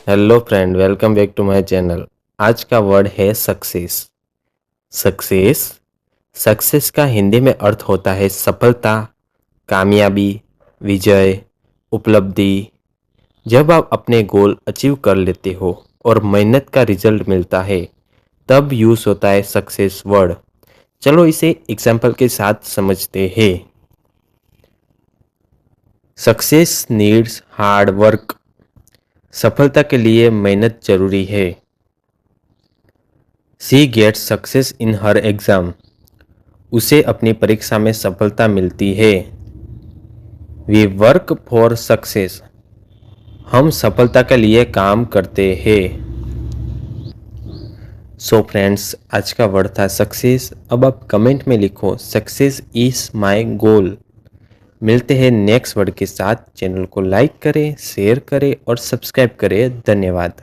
Hello friend, welcome back to my channel. आज का word है सक्सेस। सक्सेस सक्सेस का हिंदी में अर्थ होता है सफलता, कामयाबी, विजय, उपलब्धि। जब आप अपने गोल अचीव कर लेते हो और मेहनत का रिजल्ट मिलता है तब यूज होता है सक्सेस वर्ड। चलो इसे एग्जाम्पल के साथ समझते हैं। Success needs hard work. सफलता के लिए मेहनत जरूरी है। She gets success in her exam. उसे अपनी परीक्षा में सफलता मिलती है। We work for success. हम सफलता के लिए काम करते हैं। सो फ्रेंड्स, आज का वर्ड था सक्सेस। अब आप कमेंट में लिखो सक्सेस इज माय गोल। मिलते हैं नेक्स्ट वर्ड के साथ। चैनल को लाइक करें, शेयर करें और सब्सक्राइब करें। धन्यवाद।